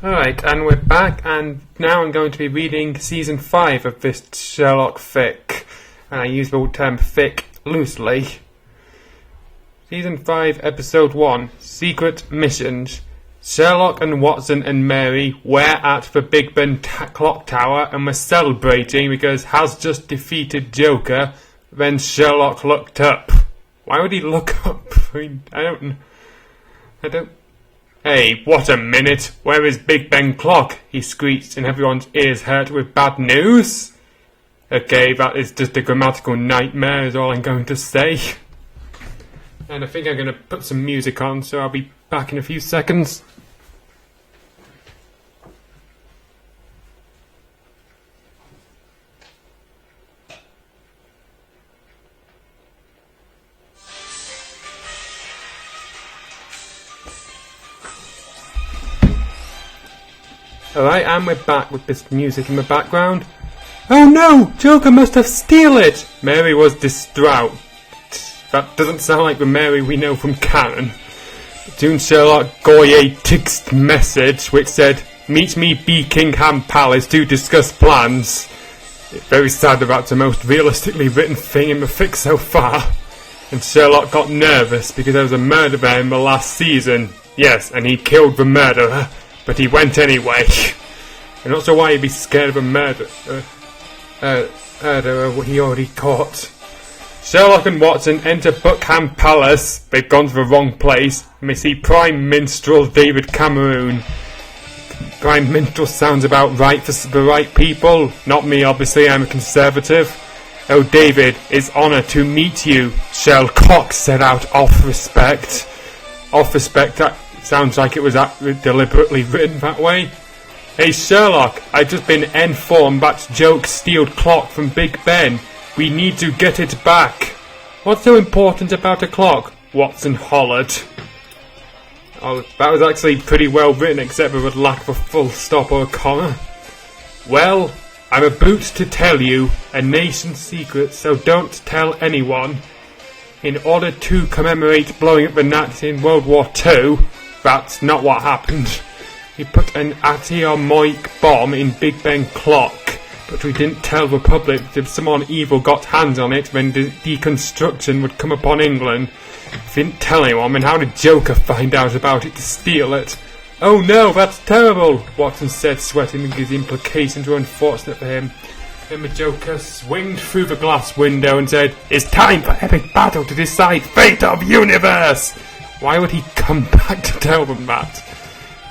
Alright, and we're back, and now I'm going to be reading Season 5 of this Sherlock fic. And I use the term fic loosely. Season 5, Episode 1, Secret Missions. Sherlock and Watson and Mary were at the Big Ben clock tower and were celebrating because Has just defeated Joker. Then Sherlock looked up. Why would he look up? I don't... Hey, what a minute! Where is Big Ben clock? He screeched, and everyone's ears hurt with bad news. Okay, that is just a grammatical nightmare, is all I'm going to say. And I think I'm going to put some music on, so I'll be back in a few seconds. Alright, and we're back with this music in the background. Oh no! Joker must have stolen it! Mary was distraught. That doesn't sound like the Mary we know from canon. Soon Sherlock got a text message which said, "Meet me Buckingham Palace to discuss plans." Very sad that that's the most realistically written thing in the fic so far. And Sherlock got nervous because there was a murder there in the last season. Yes, and he killed the murderer. But he went anyway. I'm not sure why he'd be scared of a murderer he already caught. Sherlock and Watson enter Buckingham Palace. They've gone to the wrong place. And they see Prime Minstrel David Cameron. Prime Minstrel sounds about right for the right people. Not me, obviously, I'm a conservative. Oh, David, it's honour to meet you, Sherlcock said out of respect. Off respect, that sounds like it was deliberately written that way. Hey Sherlock, I've just been informed that Joke stealed clock from Big Ben. We need to get it back. What's so important about a clock? Watson hollered. Oh, that was actually pretty well written, except for the lack of a full stop or a comma. Well, I'm about to tell you a nation's secret, so don't tell anyone. In order to commemorate blowing up the Nazis in World War II, that's not what happened. He put an atomic bomb in Big Ben clock, but we didn't tell the public that if someone evil got hands on it, then deconstruction would come upon England. If we didn't tell anyone, then how did Joker find out about it to steal it? Oh no, that's terrible, Watson said, sweating because the implications were unfortunate for him. Then the Joker swinged through the glass window and said, "It's time for epic battle to decide fate of universe!" Why would he come back to tell them that?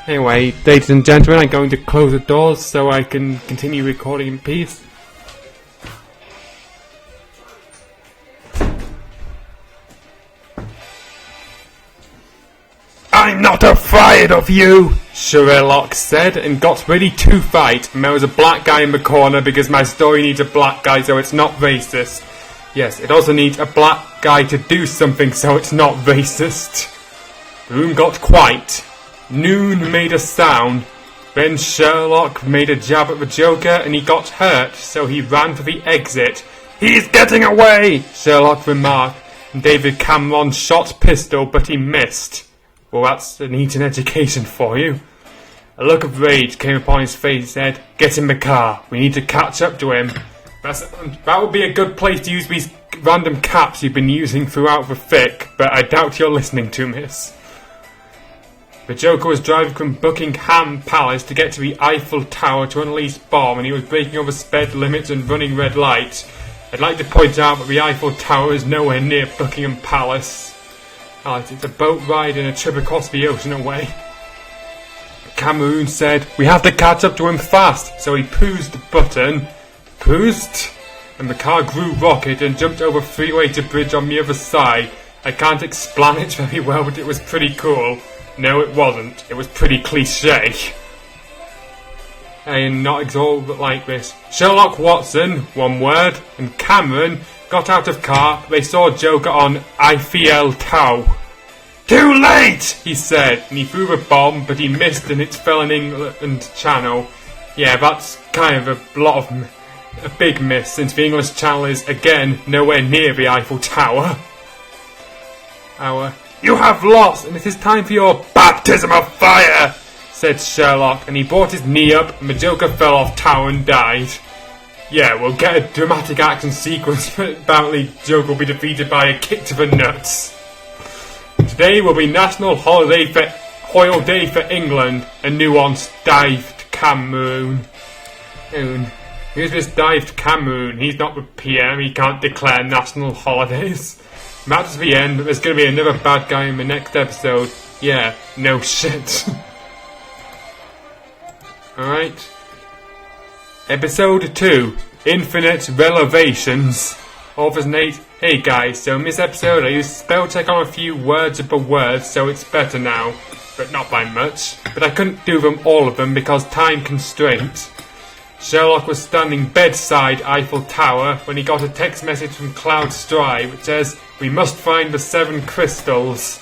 Anyway, ladies and gentlemen, I'm going to close the doors so I can continue recording in peace. I'm not afraid of you, Sherlock said, and got ready to fight. And there was a black guy in the corner because my story needs a black guy, so it's not racist. Yes, it also needs a black guy to do something, so it's not racist. The room got quiet. Noon made a sound. Then Sherlock made a jab at the Joker and he got hurt, so he ran for the exit. He's getting away, Sherlock remarked, and David Cameron shot pistol, but he missed. Well, that's an Eton education for you. A look of rage came upon his face. He said, "Get in the car. We need to catch up to him." That would be a good place to use these random caps you've been using throughout the fic, but I doubt you're listening to miss. The Joker was driving from Buckingham Palace to get to the Eiffel Tower to unleash bomb, and he was breaking over sped limits and running red lights. I'd like to point out that the Eiffel Tower is nowhere near Buckingham Palace. It's a boat ride and a trip across the ocean away. Cameron said, "We have to catch up to him fast," so he pushed the button. Pushed? And the car grew rocket and jumped over freeway to bridge on the other side. I can't explain it very well, but it was pretty cool. No, it wasn't. It was pretty cliché. I am not all like this. Sherlock Watson, one word, and Cameron got out of car. They saw Joker on Eiffel Tower. "Too late," he said, and he threw a bomb, but he missed and it fell in England Channel. Yeah, that's kind of a big miss, since the English Channel is, again, nowhere near the Eiffel Tower. "You have lost, and it is time for your baptism of fire," said Sherlock, and he brought his knee up, and the Joker fell off tower and died. Yeah, we'll get a dramatic action sequence, but apparently Joker will be defeated by a kick to the nuts. Today will be National Holiday for England, a nuanced dived Cameroon. Who's this dived Cameroon? He's not the PM, he can't declare national holidays. Matters the end, but there's going to be another bad guy in the next episode. Yeah, no shit. Alright. Episode 2, Infinite Revelations. Author's Nate. Hey guys, so in this episode I used spell check on a few words of the words, so it's better now. But not by much. But I couldn't do all of them because time constraints. Sherlock was standing bedside Eiffel Tower when he got a text message from Cloud Strive which says, "We must find the 7 crystals."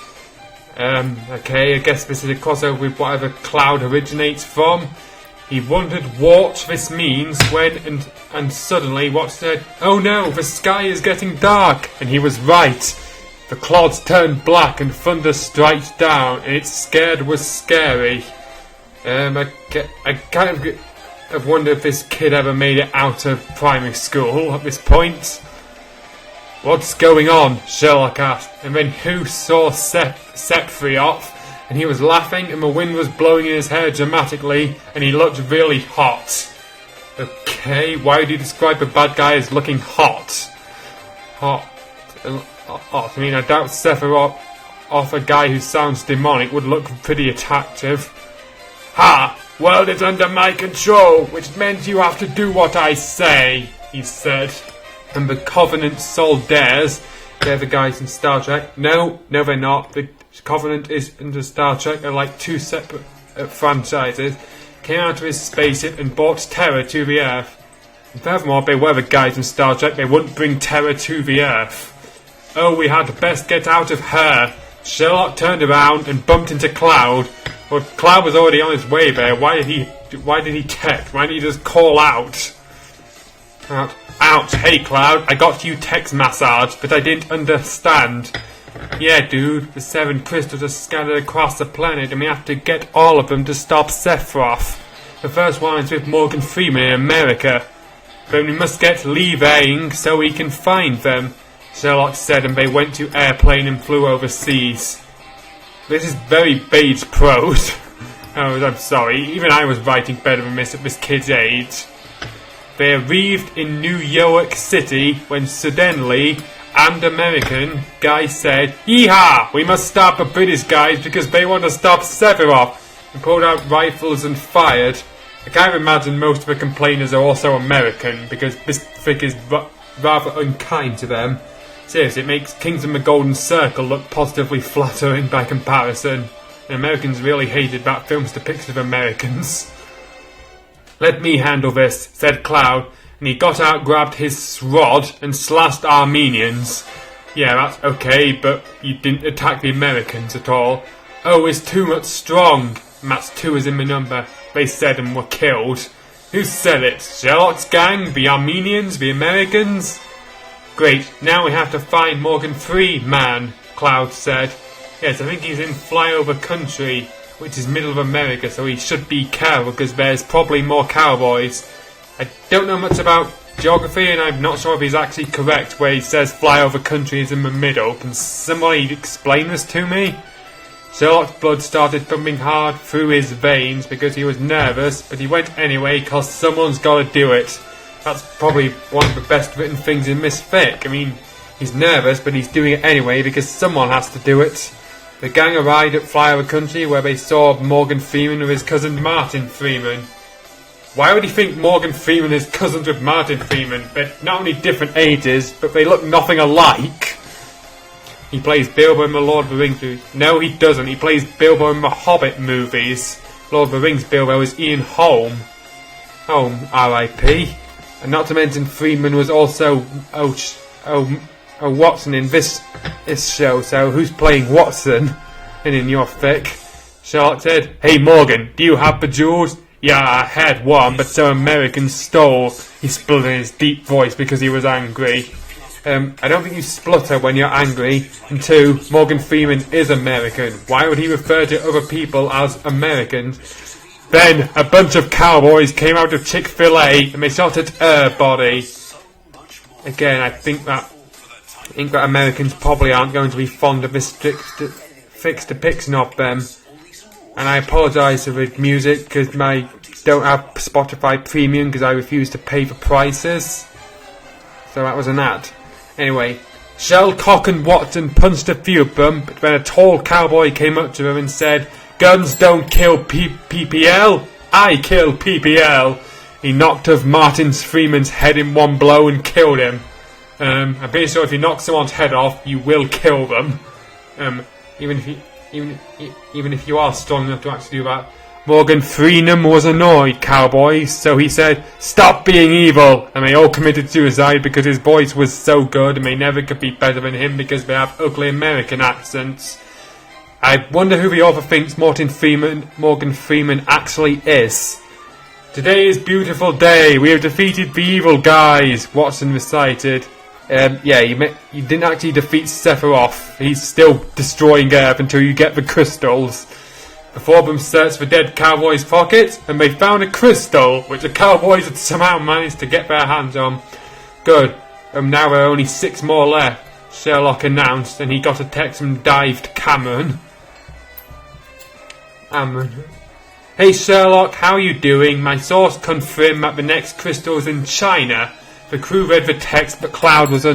Okay, I guess this is a crossover with whatever Cloud originates from. He wondered what this means when and suddenly Watch said, "Oh no, the sky is getting dark," and he was right. The clouds turned black and thunder strikes down, and it was scary. I kind of I've wondered if this kid ever made it out of primary school at this point. "What's going on?" Sherlock asked, and then who saw Sepfrey off, and he was laughing and the wind was blowing in his hair dramatically and he looked really hot. Okay, why would you describe a bad guy as looking hot? Hot. I mean, I doubt Sephiroth off a guy who sounds demonic would look pretty attractive. "Ha! World is under my control, which meant you have to do what I say," he said. And the Covenant soldiers, they're the guys in Star Trek. No, they're not. The Covenant is into Star Trek. They're like 2 separate franchises. Came out of his spaceship and brought terror to the Earth. And furthermore, they were the guys in Star Trek. They wouldn't bring terror to the Earth. Oh, we had best get out of her. Sherlock turned around and bumped into Cloud. Well, Cloud was already on his way there. Why did he text? Why didn't he just call out? Ouch, hey Cloud, I got you text massage, but I didn't understand. "Yeah, dude, the 7 crystals are scattered across the planet and we have to get all of them to stop Sephiroth. The first one is with Morgan Freeman in America. But we must get Lee Vang so we can find them," Sherlock said, and they went to airplane and flew overseas. This is very beige prose. Oh, I'm sorry, even I was writing better than this at this kid's age. They arrived in New York City when suddenly an American guy said, "Yeehaw! We must stop the British guys because they want to stop Sephiroth," and pulled out rifles and fired. I can't imagine most of the complainers are also American because this fic is rather unkind to them. Seriously, it makes Kings of the Golden Circle look positively flattering by comparison. And Americans really hated that film's depiction of Americans. "Let me handle this," said Cloud, and he got out, grabbed his rod, and slashed Armenians. "Yeah, that's okay, but you didn't attack the Americans at all." "Oh, it's too much strong." And that's 2 as in the number. They said and were killed. Who said it? Sherlock's gang? The Armenians? The Americans? "Great, now we have to find Morgan Freeman," Cloud said. "Yes, I think he's in flyover country, which is middle of America, so he should be careful because there's probably more cowboys." I don't know much about geography and I'm not sure if he's actually correct where he says flyover country is in the middle. Can somebody explain this to me? Sherlock's blood started pumping hard through his veins because he was nervous, but he went anyway because someone's got to do it. That's probably one of the best written things in this fic. I mean, he's nervous, but he's doing it anyway because someone has to do it. The gang arrived at Flyover Country where they saw Morgan Freeman with his cousin Martin Freeman. Why would he think Morgan Freeman is cousins with Martin Freeman? They're not only different ages, but they look nothing alike. He plays Bilbo in the Lord of the Rings movies. No, he doesn't. He plays Bilbo in the Hobbit movies. Lord of the Rings Bilbo is Ian Holm. Holm, R.I.P. And not to mention Freeman was also Watson in this show, so who's playing Watson? And in your fic? Sherlock said, "Hey Morgan, do you have the jewels?" "Yeah, I had one, but some Americans stole." He spilled in his deep voice because he was angry. I don't think you splutter when you're angry. And 2, Morgan Freeman is American. Why would he refer to other people as Americans? Then a bunch of cowboys came out of Chick-fil-A and they shot at everybody. Again, I think that Americans probably aren't going to be fond of this fixed depiction of them. And I apologise for the music because I don't have Spotify Premium because I refuse to pay for prices. So that was an ad. Anyway, Sherlcock and Watson punched a few of them, but then a tall cowboy came up to them and said, "Guns don't kill PPL, I kill PPL." He knocked off Martin Freeman's head in one blow and killed him. I'm pretty sure if you knock someone's head off, you will kill them. Even if you are strong enough to actually do that. Morgan Freeman was annoyed, cowboys, so he said, "Stop being evil!" And they all committed suicide because his voice was so good and they never could be better than him because they have ugly American accents. I wonder who the author thinks Morgan Freeman actually is. "Today is beautiful day. We have defeated the evil guys," Watson recited. You didn't actually defeat Sephiroth. He's still destroying Earth until you get the crystals. The 4 of them searched the dead cowboy's pockets, and they found a crystal, which the cowboys had somehow managed to get their hands on. Good. Now there are only 6 more left, Sherlock announced, and he got a text from dived Cameron. "Hey Sherlock, how are you doing? My source confirmed that the next crystal is in China." The crew read the text, but Cloud was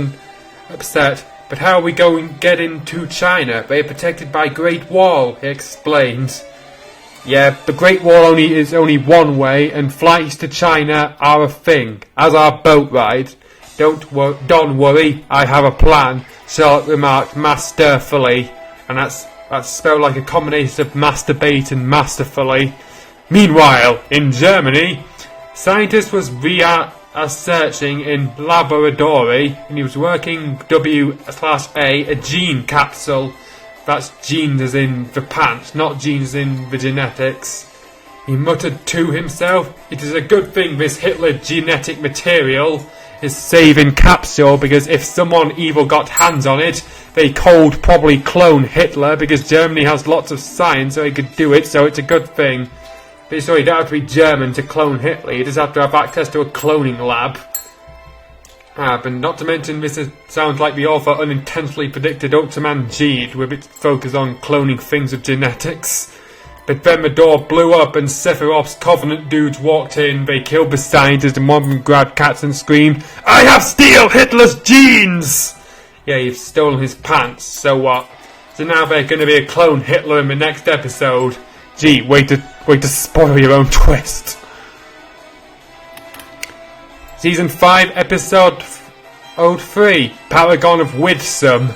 upset. "But how are we going to get into China? They are protected by Great Wall," he explained. "Yeah, the Great Wall is only one way, and flights to China are a thing, as are boat rides. Don't worry, I have a plan," Sherlock remarked masterfully. And that's spelled like a combination of masturbate and masterfully. Meanwhile, in Germany, scientists was searching in laboratory, and he was working W/A, a gene capsule. That's genes as in the pants, not genes in the genetics. He muttered to himself, "It is a good thing this Hitler genetic material is safe in capsule, because if someone evil got hands on it, they could probably clone Hitler, because Germany has lots of science so he could do it, so it's a good thing." But so you don't have to be German to clone Hitler, you just have to have access to a cloning lab. But not to mention, this sounds like the author unintentionally predicted Ultraman G with its focus on cloning things with genetics. But then the door blew up and Sephiroth's Covenant dudes walked in, they killed the scientist and one of them grabbed cats and screamed, "I have steal Hitler's genes!" Yeah, you've stolen his pants, so what? So now they're going to be a clone Hitler in the next episode. Gee, wait to spoil your own twist. Season 5, Episode 03, Paragon of Widsome.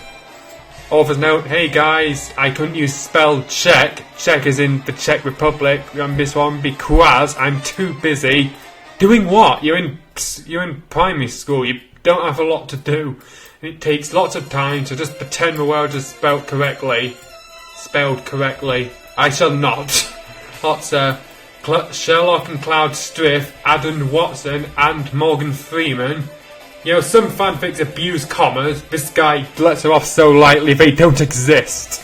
Author's note, "Hey guys, I couldn't use spell check. Czech is in the Czech Republic on this one because I'm too busy." Doing what? You're in primary school. You don't have a lot to do. It takes lots of time, so just pretend the word is spelled correctly. I shall not. Lots Sherlock and Cloud Striff, Adam Watson, and Morgan Freeman. You know, some fanfics abuse commas. This guy lets her off so lightly they don't exist.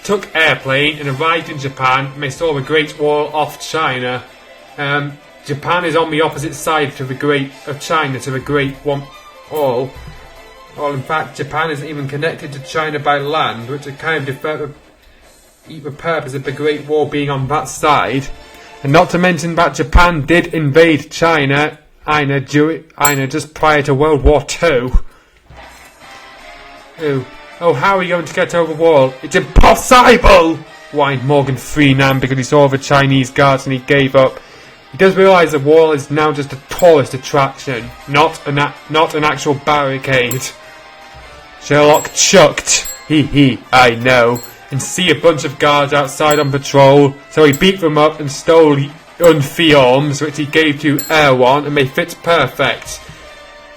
Took airplane and arrived in Japan, and they saw the Great Wall off China. Japan is on the opposite side of China to the Great Wall. Well, in fact, Japan isn't even connected to China by land, which is kind of defeat the purpose of the Great Wall being on that side. And not to mention that Japan did invade China just prior to World War II. Oh, how are we going to get over the wall? It's impossible! Whined Morgan Freeman because he saw the Chinese guards and he gave up. He does realise the wall is now just a tourist attraction, not an actual barricade. Sherlock chucked. I know. And see a bunch of guards outside on patrol, so he beat them up and stole Unfiorms, which he gave to Erwan, and they fit perfect.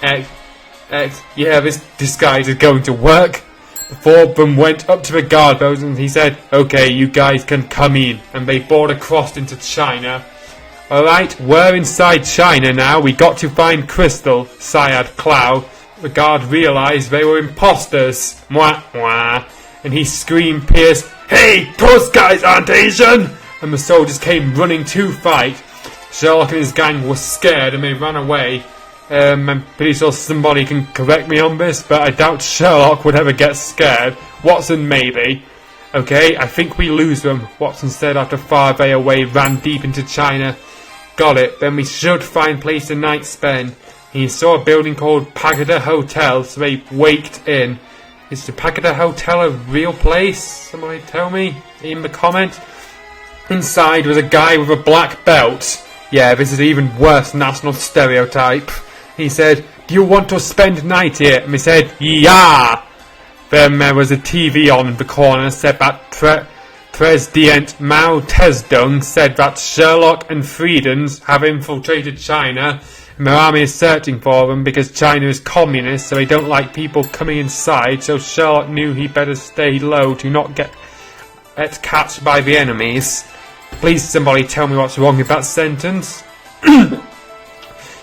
Yeah, this disguise is going to work. The 4 of them went up to the guard post and he said, "Okay, you guys can come in," and they boarded across into China. "Alright, we're inside China now, we got to find Crystal," sighed Cloud. the guard realised they were imposters. Mwah, mwah. And he screamed pierced, "Hey, those guys aren't Asian!" And the soldiers came running to fight. Sherlock and his gang were scared and they ran away. I'm pretty sure somebody can correct me on this, but I doubt Sherlock would ever get scared. Watson, maybe. Okay, I think we lose them. Watson said after far away ran deep into China. Got it, then we should find place tonight spend. He saw a building called Pagoda Hotel, so they waked in. Is the Pagoda Hotel a real place? Somebody tell me in the comment. Inside was a guy with a black belt. Yeah, this is even worse national stereotype. He said, "Do you want to spend night here?" And we said, "Yeah." Then there was a TV on in the corner said that President Mao Zedong said that Sherlock and Friedens have infiltrated China and their army is searching for them because China is communist, so they don't like people coming inside, so Sherlock knew he better stay low to not get catched by the enemies. Please somebody tell me what's wrong with that sentence.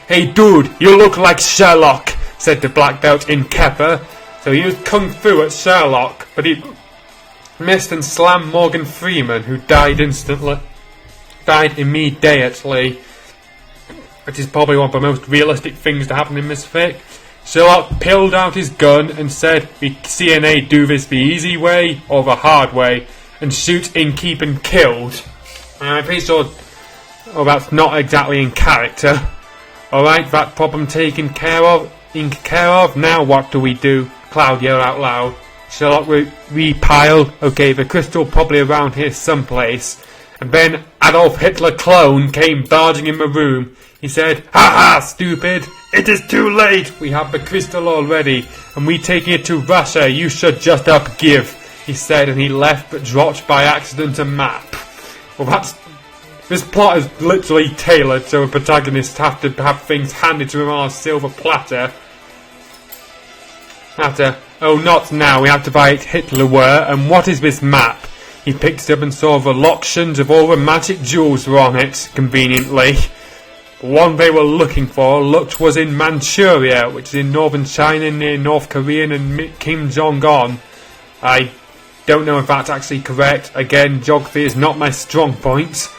"Hey dude, you look like Sherlock," said the black belt in Kepper. So he used Kung Fu at Sherlock, but he missed and slammed Morgan Freeman, who died immediately. Which is probably one of the most realistic things to happen in this fic. Sherlock peeled out his gun and said, "The CNA do this the easy way or the hard way, and shoot in keep and killed." I'm pretty sure that's not exactly in character. Alright, that problem taken care of. Now what do we do? Cloud yelled out loud. Sherlock repiled. Okay, the crystal probably around here someplace. And then Adolf Hitler clone came barging in the room. He said, "Ha ha, stupid! It is too late! We have the crystal already, and we taking it to Russia. You should just give," he said, and he left but dropped by accident a map. Well, this plot is literally tailored so the protagonists have to have things handed to them on a silver platter. Oh, not now, we have to fight Hitler were, and what is this map? He picked it up and saw the locations of all the magic jewels were on it, conveniently. The one they were looking for was in Manchuria, which is in northern China near North Korea and Kim Jong-un. I don't know if that's actually correct. Again, geography is not my strong point.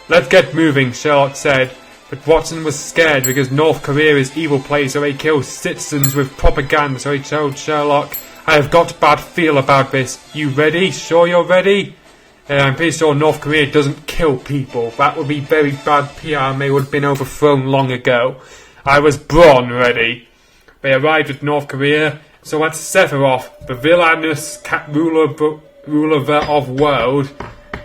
"Let's get moving," Sherlock said. But Watson was scared because North Korea is evil place, so they kill citizens with propaganda, so he told Sherlock, "I have got a bad feel about this. You ready? Sure you're ready?" I'm pretty sure North Korea doesn't kill people. That would be very bad PR and they would have been overthrown long ago. I was born ready. They arrived at North Korea, so that's Sephiroth, the villainous ruler of world.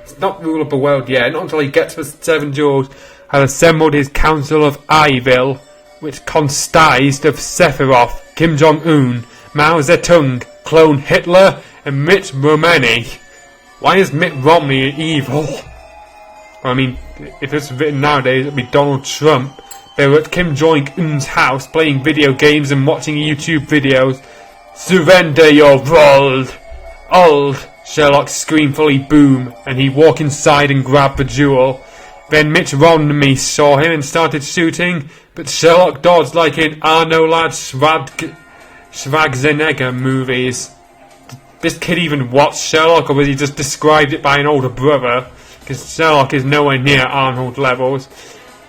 It's not ruler of the world yet, not until he gets the 7 jewels. Had assembled his Council of Evil, which consisted of Sephiroth, Kim Jong-un, Mao Zedong, clone Hitler, and Mitt Romney. Why is Mitt Romney evil? Well, I mean, if it's written nowadays, it'd be Donald Trump. They were at Kim Jong-un's house playing video games and watching YouTube videos. "Surrender your world!" "Old!" Sherlock screamed fully boom, and he walked inside and grabbed the jewel. Then Mitt Romney saw him and started shooting, but Sherlock dodged like in Arnold Schwarzenegger movies. Did this kid even watch Sherlock, or was he just described it by an older brother? Because Sherlock is nowhere near Arnold levels.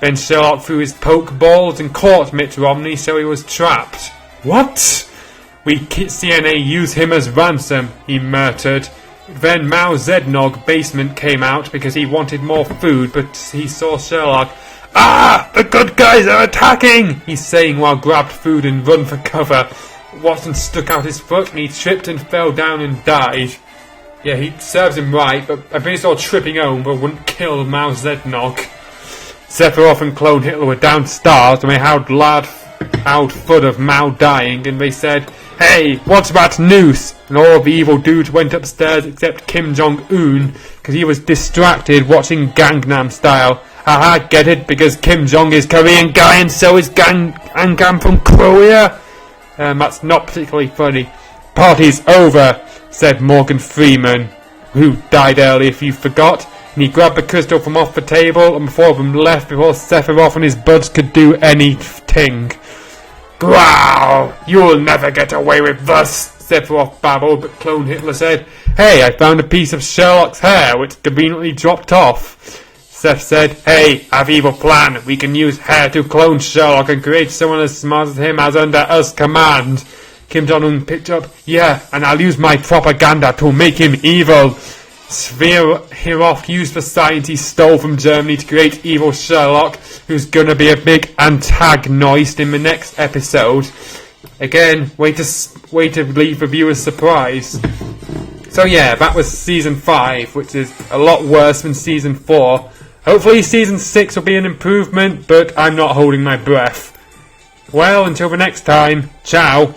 Then Sherlock threw his pokeballs and caught Mitt Romney, so he was trapped. "What?" "We CNA use him as ransom," he muttered. Then Mao Zedong basement came out because he wanted more food, but he saw Sherlock. "Ah! The good guys are attacking!" he's saying while grabbed food and run for cover. Watson stuck out his foot and he tripped and fell down and died. Yeah, he serves him right, but I think he saw tripping over wouldn't kill Mao Zedong. Sephiroth and clone Hitler were downstairs and they howled loud foot of Mao dying, and they said, "Hey, what's that noose?" And all the evil dudes went upstairs except Kim Jong-un, because he was distracted watching Gangnam Style. Haha, get it? Because Kim Jong is Korean guy and so is Gangnam from Korea? That's not particularly funny. "Party's over," said Morgan Freeman, who died early if you forgot. And he grabbed the crystal from off the table, and before them left before Sephiroth and his buds could do anything. Growl! You'll never get away with this! Sephiroth babbled, but Clone Hitler said, Hey, I found a piece of Sherlock's hair which conveniently dropped off. Seth said, Hey, I've evil plan. We can use hair to clone Sherlock and create someone as smart as him as under us command. Kim Jong-un picked up, Yeah, and I'll use my propaganda to make him evil. Sphere Hiroff used the science he stole from Germany to create evil Sherlock, who's gonna be a big antagonist in the next episode. Again, way to leave the viewers surprised. So yeah, that was Season 5, which is a lot worse than Season 4. Hopefully Season 6 will be an improvement, but I'm not holding my breath. Well, until the next time, ciao!